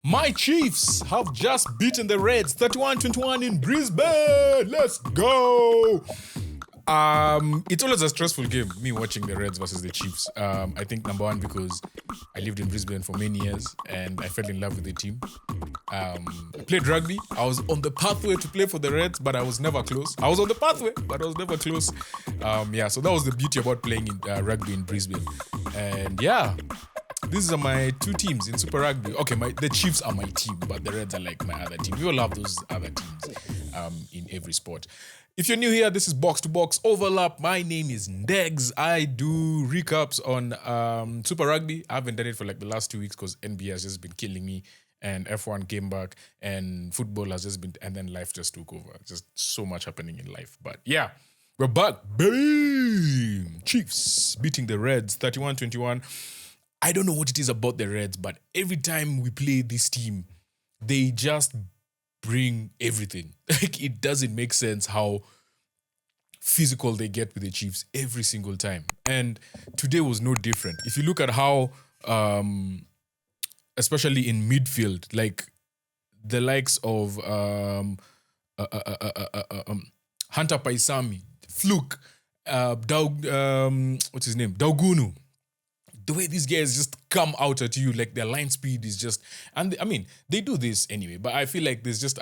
My Chiefs have just beaten the Reds 31-21 in Brisbane. Let's go. It's always a stressful game, me watching the Reds versus the Chiefs. I think number one because I lived in Brisbane for many years and I fell in love with the team. I played rugby. I was on the pathway to play for the Reds, but I was never close. I was on the pathway, but I was never close. So that was the beauty about playing in rugby in Brisbane. And yeah, these are my two teams in Super Rugby. Okay, the Chiefs are my team, but the Reds are like my other team. We all have those other teams in every sport. If you're new here, this is Box to Box Overlap. My name is Ndegs. I do recaps on Super Rugby. I haven't done it for like the last 2 weeks because NBA has just been killing me and F1 came back and football has just been, and then life just took over. Just so much happening in life. But yeah, we're back. Boom! Chiefs beating the Reds 31-21. I don't know what it is about the Reds, but every time we play this team, they just bring everything. Like, it doesn't make sense how physical they get with the Chiefs every single time. And today was no different. If you look at how, especially in midfield, like the likes of Hunter Paisami, Fluke, what's his name? Daugunu. The way these guys just come out at you, like their line speed is just, and I mean, they do this anyway, but I feel like there's just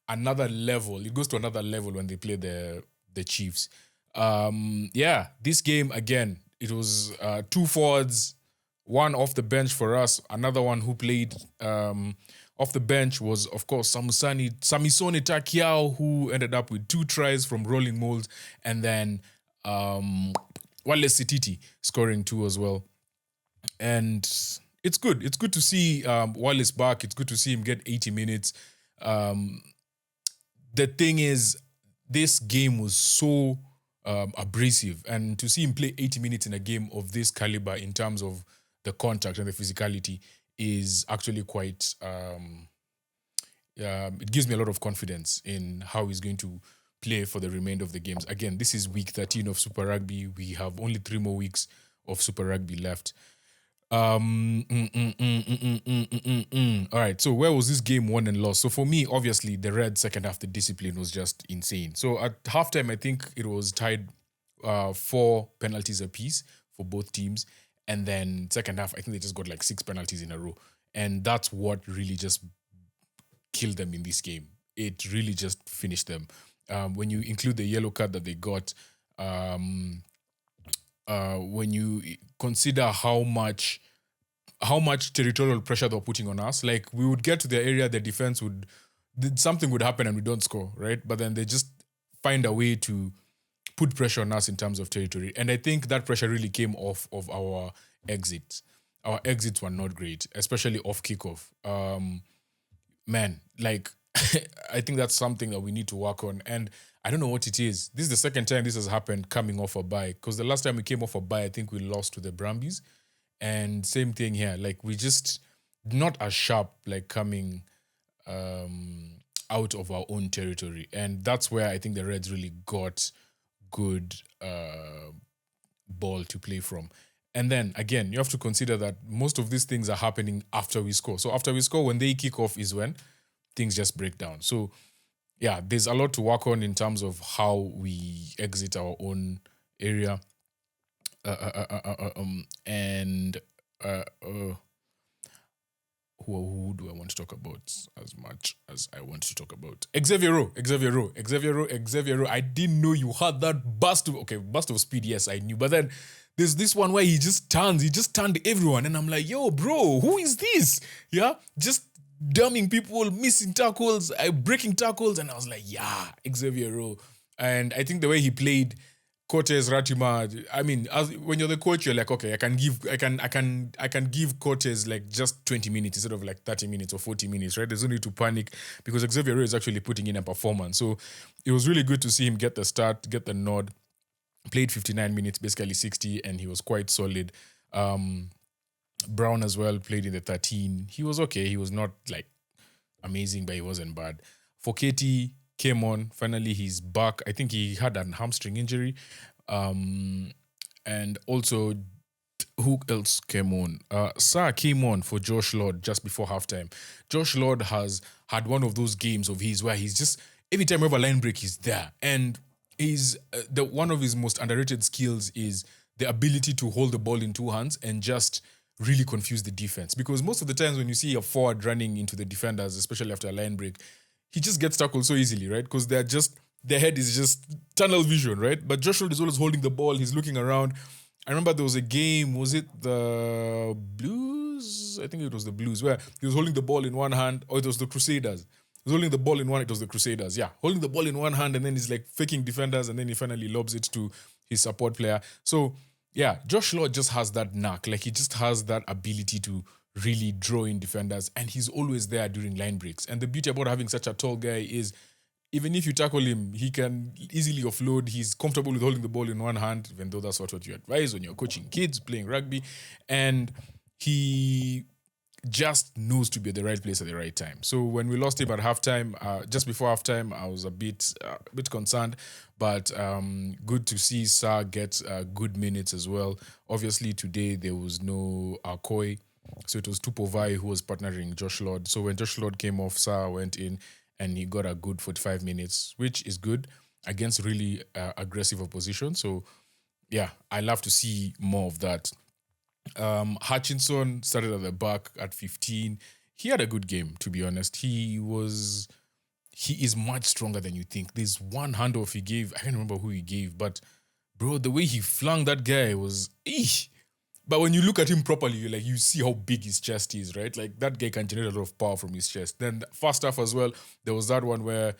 another level. It goes to another level when they play the Chiefs. This game, again, it was two forwards, one off the bench for us. Another one who played off the bench was, of course, Samisoni Taukei'aho, who ended up with 2 tries from rolling molds, and then Wallace Sititi scoring 2 as well. And it's good. It's good to see Wallace back. It's good to see him get 80 minutes. The thing is, this game was so abrasive. And to see him play 80 minutes in a game of this caliber in terms of the contact and the physicality is actually quite... it gives me a lot of confidence in how he's going to play for the remainder of the games. Again, this is week 13 of Super Rugby. We have only 3 more weeks of Super Rugby left. All right, so where was this game won and lost? So for me, obviously, the Red second half, the discipline was just insane. So at halftime, I think it was tied 4 penalties apiece for both teams. And then second half, I think they just got like 6 penalties in a row. And that's what really just killed them in this game. It really just finished them. When you include the yellow card that they got, when you consider how much territorial pressure they're putting on us, like we would get to the area, the defense something would happen and we don't score, right? But then they just find a way to put pressure on us in terms of territory. And I think that pressure really came off of our exits. Our exits were not great, especially off kickoff. I think that's something that we need to work on. And I don't know what it is. This is the second time this has happened coming off a bye. Because the last time we came off a bye, I think we lost to the Brumbies. And same thing here. Like, we just not as sharp, like coming out of our own territory. And that's where I think the Reds really got good ball to play from. And then, again, you have to consider that most of these things are happening after we score. So after we score, when they kick off is when things just break down. So, yeah, there's a lot to work on in terms of how we exit our own area. Who do I want to talk about as much as I want to talk about? Xavier Roe. I didn't know you had that burst of speed. Yes, I knew. But then there's this one where he just turned everyone. And I'm like, yo, bro, who is this? Yeah, just dumbing people, missing tackles, breaking tackles, and I was like, yeah, Xavier Roe. And I think the way he played Cortez, Ratima, I mean, when you're the coach, you're like, okay, I can give Cortez like just 20 minutes instead of like 30 minutes or 40 minutes, right? There's no need to panic because Xavier Roe is actually putting in a performance. So it was really good to see him get the start, get the nod. Played 59 minutes, basically 60, and he was quite solid. Brown as well played in the 13. He was okay. He was not like amazing, but he wasn't bad. Foketi came on. Finally, he's back. I think he had a hamstring injury. And also Who else came on? Sa came on for Josh Lord just before halftime. Josh Lord has had one of those games of his where he's just every time we have a line break, he's there, and he's the one of his most underrated skills is the ability to hold the ball in two hands and just really confuse the defense. Because most of the times when you see a forward running into the defenders, especially after a line break, he just gets tackled so easily, right? Because their head is just tunnel vision, right? But Josh Lord is always holding the ball. He's looking around. I remember there was a game, was it the Blues? I think it was the Blues, where he was holding the ball in one hand, or it was the Crusaders. He was holding the ball in one, it was the Crusaders, yeah. Holding the ball in one hand, and then he's like faking defenders, and then he finally lobs it to his support player. So, yeah, Josh Lord just has that knack. Like, he just has that ability to really draw in defenders, and he's always there during line breaks. And the beauty about having such a tall guy is even if you tackle him, he can easily offload. He's comfortable with holding the ball in one hand, even though that's not what you advise when you're coaching kids playing rugby. And he just knows to be at the right place at the right time. So when we lost him at halftime, just before halftime, I was a bit concerned, but good to see Sa get good minutes as well. Obviously, today there was no Akoi, so it was Tupovai who was partnering Josh Lord. So when Josh Lord came off, Sa went in, and he got a good 45 minutes, which is good against really aggressive opposition. So, yeah, I love to see more of that. Hutchinson started at the back at 15. He had a good game, to be honest. He is much stronger than you think. There's one handoff he gave. I can't remember who he gave, but, bro, the way he flung that guy was... Eesh. But when you look at him properly, you see how big his chest is, right? Like, that guy can generate a lot of power from his chest. Then first half as well, there was that one where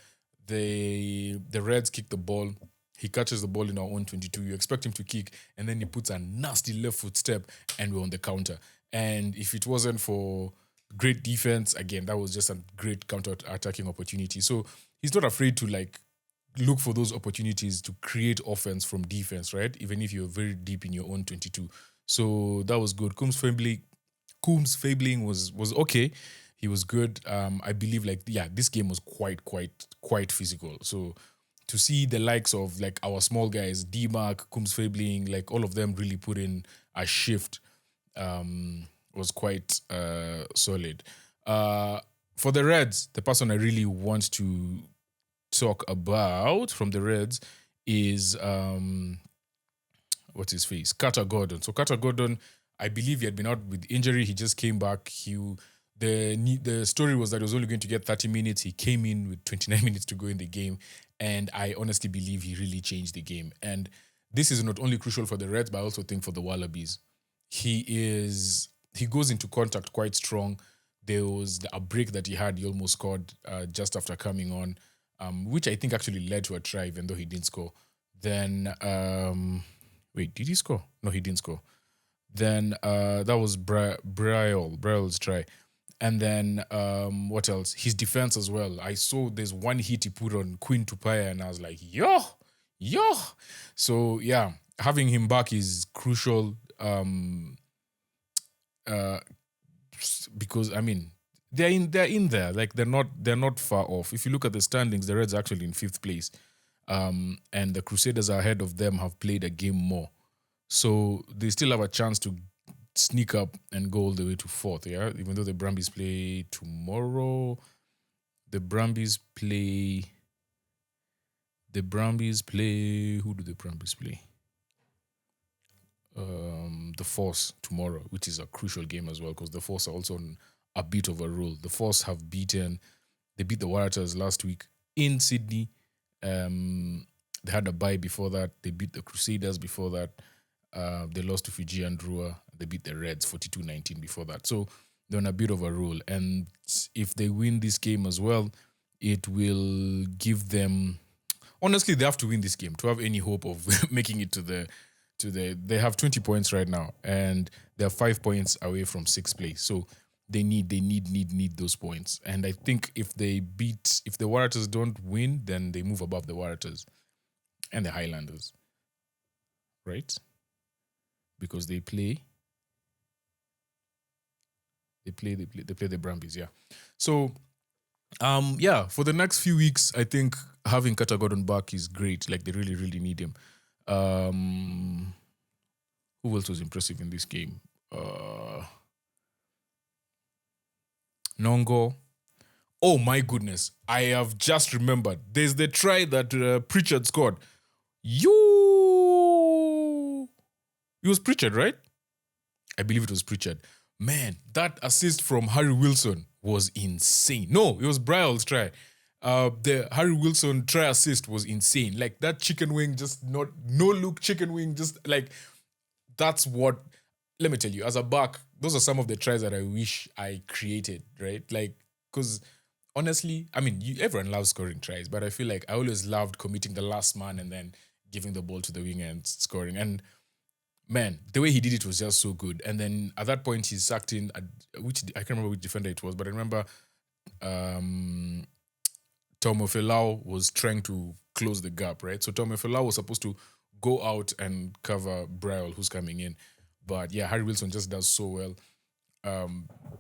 the Reds kick the ball. He catches the ball in our own 22. You expect him to kick, and then he puts a nasty left foot step, and we're on the counter. And if it wasn't for great defense, again, that was just a great counter-attacking opportunity. So he's not afraid to, look for those opportunities to create offense from defense, right? Even if you're very deep in your own 22. So that was good. Coombs Fabling was okay. He was good. I believe this game was quite physical. So to see the likes of our small guys, D-Mark, Coombs Fabling, all of them really put in a shift was quite solid. For the Reds, the person I really want to talk about from the Reds is what's his face? Carter Gordon. So Carter Gordon, I believe he had been out with injury. He just came back. The story was that he was only going to get 30 minutes. He came in with 29 minutes to go in the game. And I honestly believe he really changed the game. And this is not only crucial for the Reds, but I also think for the Wallabies. He goes into contact quite strong. There was a break that he had. He almost scored just after coming on, which I think actually led to a try, even though he didn't score. Then... wait, did he score? No, he didn't score. Then that was Brile's try. And then what else? His defense as well. I saw there's one hit he put on Queen Tupaya, and I was like, yo. So, yeah, having him back is crucial because, I mean, they're in there. They're not far off. If you look at the standings, the Reds are actually in 5th place. And the Crusaders ahead of them have played a game more. So they still have a chance to sneak up and go all the way to 4th, yeah? Even though the Brumbies play tomorrow. The Brumbies play... Who do the Brumbies play? The Force tomorrow, which is a crucial game as well, because the Force are also on a bit of a roll. The Force have beat the Waratahs last week in Sydney. They had a bye before that. They beat the Crusaders before that. They lost to Fiji and Drua. They beat the Reds 42-19 before that. So they're on a bit of a roll. And if they win this game as well, it will give them... Honestly, they have to win this game to have any hope of making it to the... They have 20 points right now, and they're 5 points away from 6th place. So they need those points. And I think if the Waratahs don't win, then they move above the Waratahs and the Highlanders, right? Because they play the Brumbies, yeah. So, for the next few weeks, I think having Carter Gordon back is great. They really, really need him. Who Who else was impressive in this game? Nongo. Oh my goodness. I have just remembered. There's the try that Pritchard scored. It was Pritchard, right? I believe it was Pritchard. Man, that assist from Harry Wilson was insane. No, it was Bryall's try. The Harry Wilson try assist was insane. Like that chicken wing, just no look chicken wing, just like that's what. Let me tell you, as a back, those are some of the tries that I wish I created, right? Like, because honestly, I mean, everyone loves scoring tries, but I feel like I always loved committing the last man and then giving the ball to the wing and scoring. And man, the way he did it was just so good. And then at that point, he sucked in, which I can't remember which defender it was, but I remember Taukei'aho was trying to close the gap, right? So Taukei'aho was supposed to go out and cover Bryall, who's coming in. But yeah, Harry Wilson just does so well.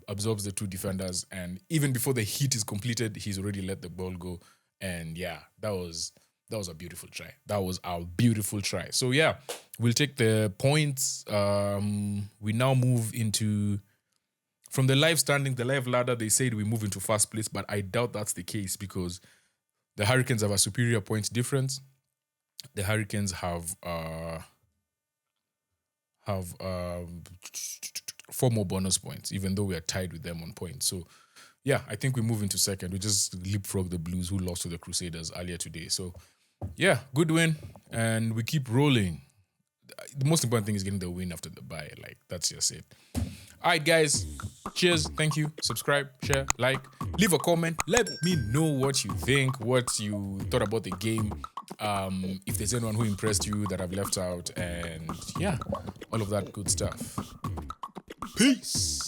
Absorbs the two defenders, and even before the hit is completed, he's already let the ball go. And yeah, that was a beautiful try. That was our beautiful try. So yeah, we'll take the points. We now move into, from the live standing, the live ladder, they said we move into first place, but I doubt that's the case because the Hurricanes have a superior points difference. The Hurricanes have 4 more bonus points, even though we are tied with them on points. So, yeah, I think we move into second. We just leapfrog the Blues, who lost to the Crusaders earlier today. So, yeah, good win, and we keep rolling. The most important thing is getting the win after the bye. Like, that's just it. All right, guys. Cheers. Thank you. Subscribe, share, like, leave a comment. Let me know what you think, what you thought about the game. If there's anyone who impressed you that I've left out, and yeah, all of that good stuff. Peace.